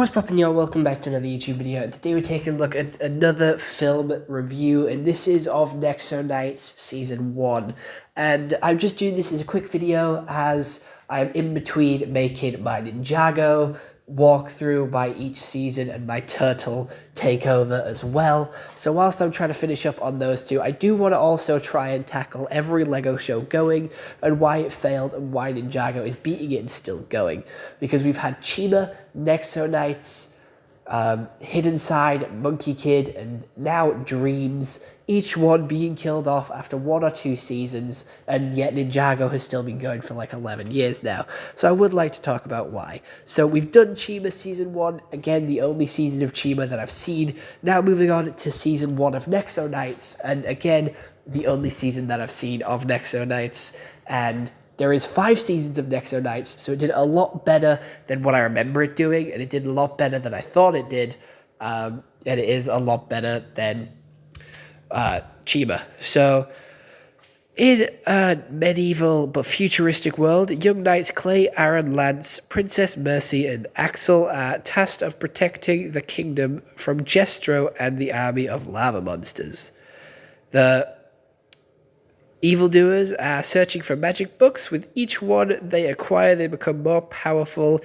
What's poppin', y'all? Welcome back to another YouTube video. And today we're taking a look at another film review, and this is of Nexo Knights Season 1. And I'm just doing this as a quick video as I'm in between making my Ninjago walkthrough by each season and my turtle takeover as well. So whilst I'm trying to finish up on those two, I do want to also try and tackle every LEGO show going and why it failed and why Ninjago is beating it and still going. Because we've had Chima, Nexo Knights, Hidden Side, Monkey Kid, and now Dreams, each one being killed off after 1 or 2 seasons, and yet Ninjago has still been going for like 11 years now. So I would like to talk about why. So we've done Chima Season 1, again the only season of Chima that I've seen. Now moving on to Season 1 of Nexo Knights, and again the only season that I've seen of Nexo Knights, and there is 5 seasons of Nexo Knights, so it did a lot better than what I remember it doing, and it did a lot better than I thought it did, and it is a lot better than Chima. So, in a medieval but futuristic world, young knights Clay, Aaron, Lance, Princess Mercy, and Axel are tasked of protecting the kingdom from Jestro and the army of lava monsters. The evildoers are searching for magic books. With each one they acquire, they become more powerful,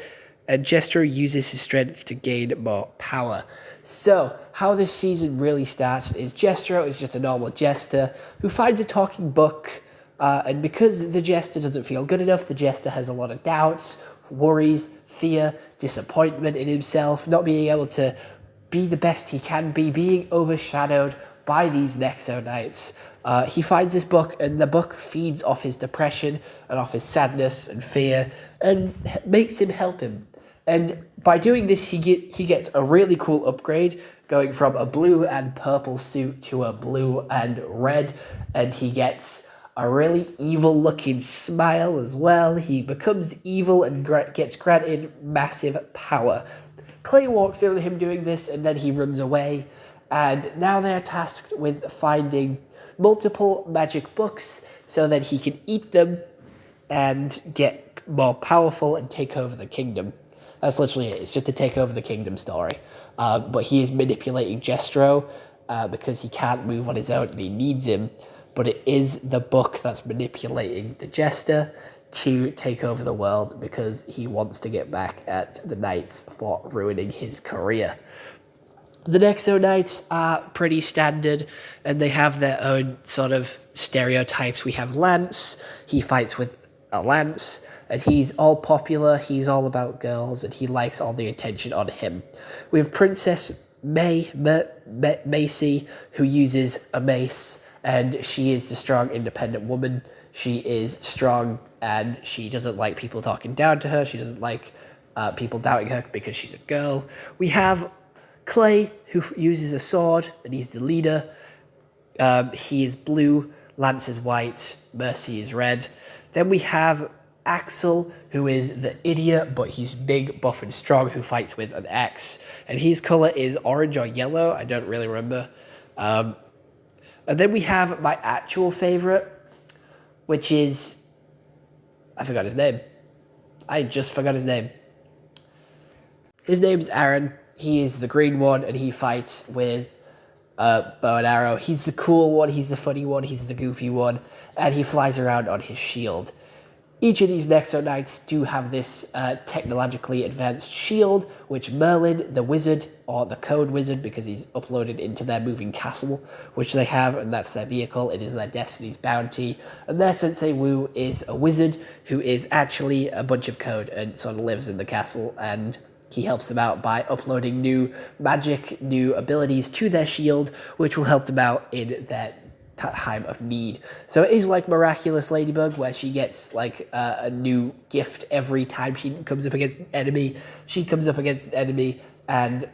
and Jestro uses his strength to gain more power. So, how this season really starts is Jestro is just a normal jester who finds a talking book, and because the jester doesn't feel good enough, the jester has a lot of doubts, worries, fear, disappointment in himself, not being able to be the best he can be, being overshadowed by these Nexo Knights. He finds this book, and the book feeds off his depression and off his sadness and fear, and makes him help him. And by doing this, he gets a really cool upgrade, going from a blue and purple suit to a blue and red, and he gets a really evil-looking smile as well. He becomes evil and gets granted massive power. Clay walks in on him doing this, and then he runs away, and now they're tasked with finding multiple magic books so that he can eat them and get more powerful and take over the kingdom. That's literally it. It's just a take over the kingdom story. But he is manipulating Jestro because he can't move on his own and he needs him. But it is the book that's manipulating the jester to take over the world because he wants to get back at the knights for ruining his career. The Nexo Knights are pretty standard, and they have their own sort of stereotypes. We have Lance. He fights with a lance, and he's all popular. He's all about girls, and he likes all the attention on him. We have Princess Macy, who uses a mace, and she is the strong, independent woman. She is strong, and she doesn't like people talking down to her. She doesn't like people doubting her because she's a girl. We have Clay, who uses a sword, and he's the leader. He is blue, Lance is white, Mercy is red. Then we have Axel, who is the idiot, but he's big, buff, and strong, who fights with an axe. And his colour is orange or yellow, I don't really remember. And then we have my actual favourite, which is... I forgot his name. I just forgot his name. His name's Aaron. He is the green one, and he fights with bow and arrow. He's the cool one, he's the funny one, he's the goofy one, and he flies around on his shield. Each of these Nexo Knights do have this technologically advanced shield, which Merlin, the wizard, or the code wizard, because he's uploaded into their moving castle, which they have, and that's their vehicle. It is their destiny's bounty. And their Sensei Wu is a wizard who is actually a bunch of code and sort of lives in the castle, and he helps them out by uploading new magic, new abilities to their shield, which will help them out in their time of need. So it is like Miraculous Ladybug, where she gets like a new gift every time she comes up against an enemy. She comes up against an enemy and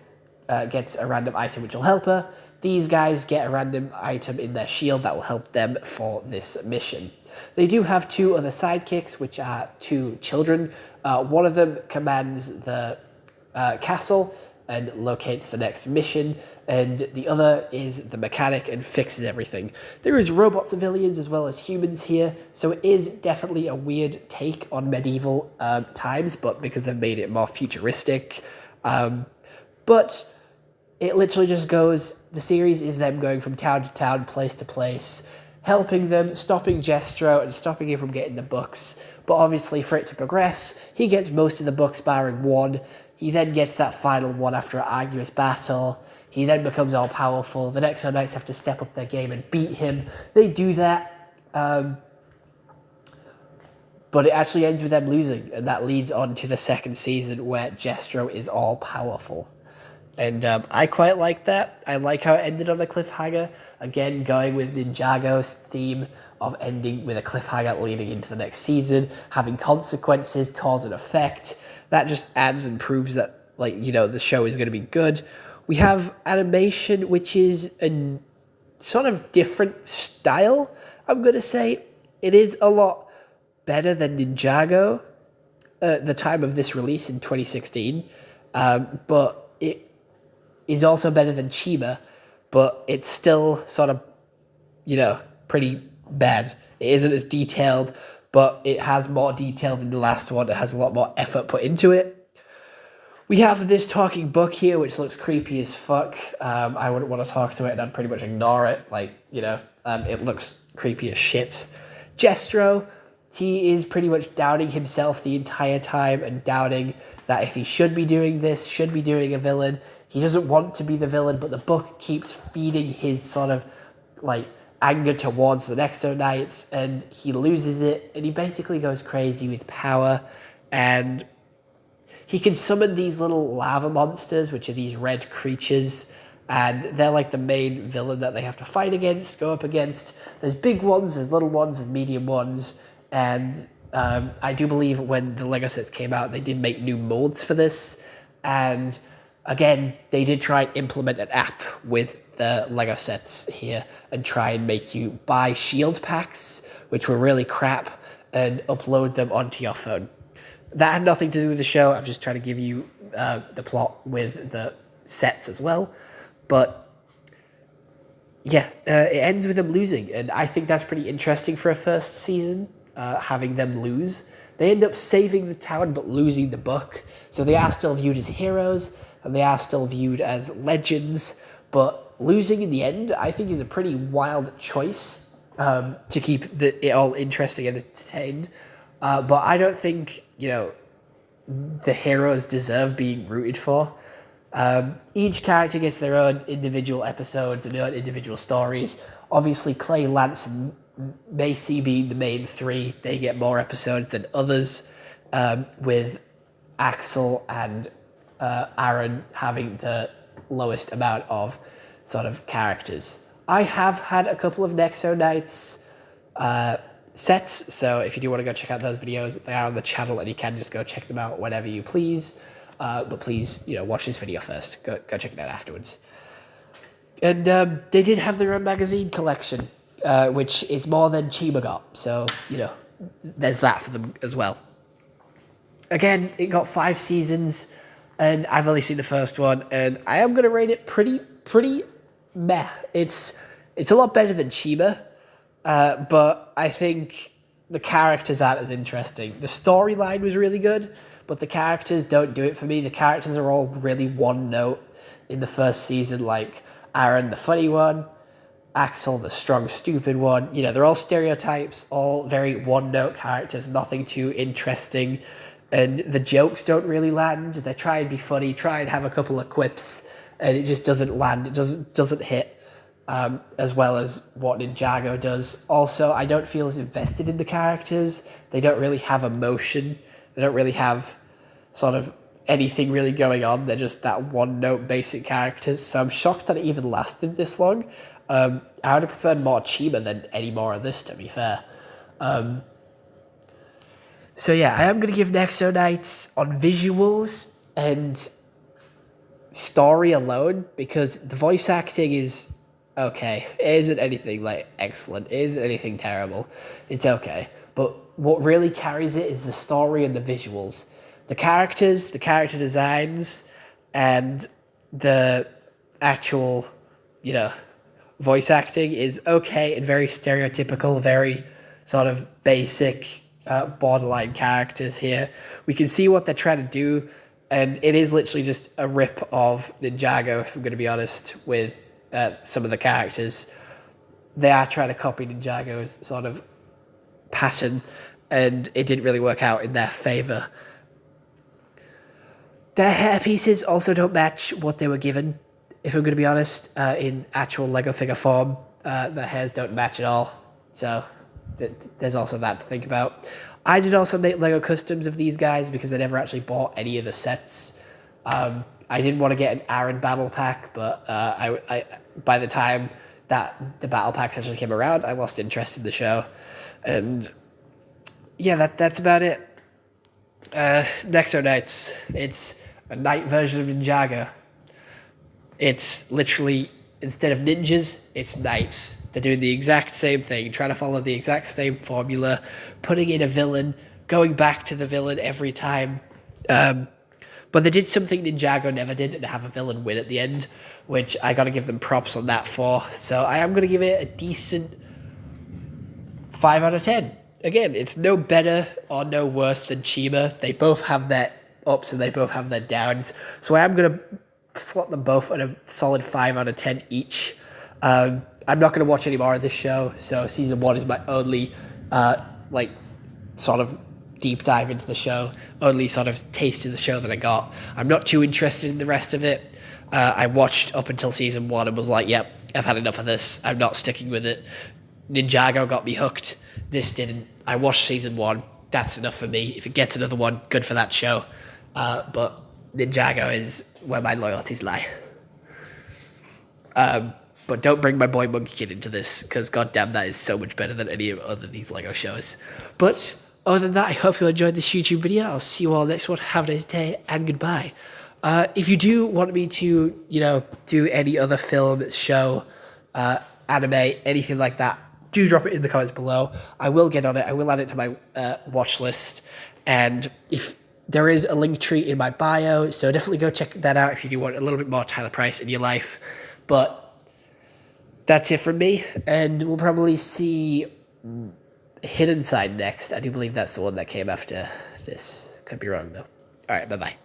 gets a random item which will help her. These guys get a random item in their shield that will help them for this mission. They do have 2 other sidekicks, which are 2 children. One of them commands the castle and locates the next mission, and the other is the mechanic and fixes everything. There is robot civilians as well as humans here, so it is definitely a weird take on medieval times, but because they've made it more futuristic, But it literally just goes, the series is them going from town to town, place to place, helping them, stopping Jestro and stopping him from getting the books. But obviously for it to progress, he gets most of the books barring one. He then gets that final one after an arduous battle. He then becomes all-powerful. The Nexo Knights have to step up their game and beat him. They do that, but it actually ends with them losing, and that leads on to the second season where Jestro is all-powerful. And I quite like that. I like how it ended on a cliffhanger. Again, going with Ninjago's theme of ending with a cliffhanger leading into the next season, having consequences, cause and effect. That just adds and proves that, like, you know, the show is going to be good. We have animation, which is a sort of different style, I'm going to say. It is a lot better than Ninjago at the time of this release in 2016. But it is also better than Chiba, but it's still sort of, you know, pretty bad. It isn't as detailed, but it has more detail than the last one. It has a lot more effort put into it. We have this talking book here, which looks creepy as fuck. I wouldn't want to talk to it, and I'd pretty much ignore it. Like, you know, it looks creepy as shit. Jestro, he is pretty much doubting himself the entire time and doubting that if he should be doing this, should be doing a villain. He doesn't want to be the villain, but the book keeps feeding his sort of, like, anger towards the Nexo Knights, and he loses it, and he basically goes crazy with power, and he can summon these little lava monsters, which are these red creatures, and they're like the main villain that they have to fight against, go up against. There's big ones, there's little ones, there's medium ones, and I do believe when the Lego sets came out, they did make new molds for this, and again, they did try and implement an app with the Lego sets here and try and make you buy shield packs, which were really crap, and upload them onto your phone. That had nothing to do with the show. I'm just trying to give you the plot with the sets as well. But yeah, it ends with them losing, and I think that's pretty interesting for a first season, having them lose. They end up saving the town but losing the book, so they are still viewed as heroes, and they are still viewed as legends, but losing in the end, I think, is a pretty wild choice to keep it all interesting and entertained. But I don't think, you know, the heroes deserve being rooted for. Each character gets their own individual episodes and their own individual stories. Obviously, Clay, Lance, and Macy being the main three, they get more episodes than others, with Axel and Aaron having the lowest amount of sort of characters. I have had a couple of Nexo Knights sets, so if you do want to go check out those videos, they are on the channel, and you can just go check them out whenever you please. But please, you know, watch this video first. Go check it out afterwards. And they did have their own magazine collection, which is more than Chiba got. So, you know, there's that for them as well. Again, it got 5 seasons, and I've only seen the first one, and I am going to rate it pretty meh. It's a lot better than Chiba, but I think the characters aren't as interesting. The storyline was really good, but the characters don't do it for me. The characters are all really one note in the first season, like Aaron, the funny one, Axel, the strong, stupid one. You know, they're all stereotypes, all very one note characters, nothing too interesting. And the jokes don't really land. They try and be funny, try and have a couple of quips, and it just doesn't land. It doesn't hit as well as what Ninjago does. Also, I don't feel as invested in the characters. They don't really have emotion. They don't really have sort of anything really going on. They're just that one-note basic characters. So I'm shocked that it even lasted this long. I would have preferred more Chiba than any more of this, to be fair. So yeah, I am going to give Nexo Knights on visuals and story alone, because the voice acting is okay. It isn't anything like excellent. It isn't anything terrible. It's okay. But what really carries it is the story and the visuals. The characters, the character designs, and the actual, you know, voice acting is okay and very stereotypical, very sort of basic, borderline characters here. We can see what they're trying to do. And it is literally just a rip of Ninjago, if I'm going to be honest, with some of the characters. They are trying to copy Ninjago's sort of pattern, and it didn't really work out in their favour. Their hair pieces also don't match what they were given, if I'm going to be honest, in actual Lego figure form. The hairs don't match at all, so there's also that to think about. I did also make Lego customs of these guys because I never actually bought any of the sets. I didn't want to get an Aaron battle pack, but I by the time that the battle packs actually came around, I lost interest in the show. And yeah, that's about it. Nexo Knights. It's a knight version of Ninjago. It's literally, instead of ninjas, it's knights. They're doing the exact same thing, trying to follow the exact same formula, putting in a villain, going back to the villain every time. But they did something Ninjago never did, and have a villain win at the end, which I got to give them props on that for. So I am going to give it a decent 5 out of 10. Again, it's no better or no worse than Chima. They both have their ups and they both have their downs. So I am going to slot them both at a solid 5 out of 10 each. I'm not going to watch any more of this show, so season 1 is my only, sort of deep dive into the show, only sort of taste of the show that I got. I'm not too interested in the rest of it. I watched up until season 1 and was like, yep, I've had enough of this. I'm not sticking with it. Ninjago got me hooked. This didn't. I watched season 1. That's enough for me. If it gets another one, good for that show. But Ninjago is where my loyalties lie. But don't bring my boy Monkey Kid into this, because goddamn, that is so much better than any of other these Lego shows. But other than that, I hope you enjoyed this YouTube video. I'll see you all next one. Have a nice day, and goodbye. If you do want me to, do any other film, show, anime, anything like that, do drop it in the comments below. I will get on it. I will add it to my watch list. And if there is a link tree in my bio, so definitely go check that out if you do want a little bit more Tyler Price in your life. But that's it from me, and we'll probably see Hidden Side next. I do believe that's the one that came after this. Could be wrong, though. All right, bye-bye.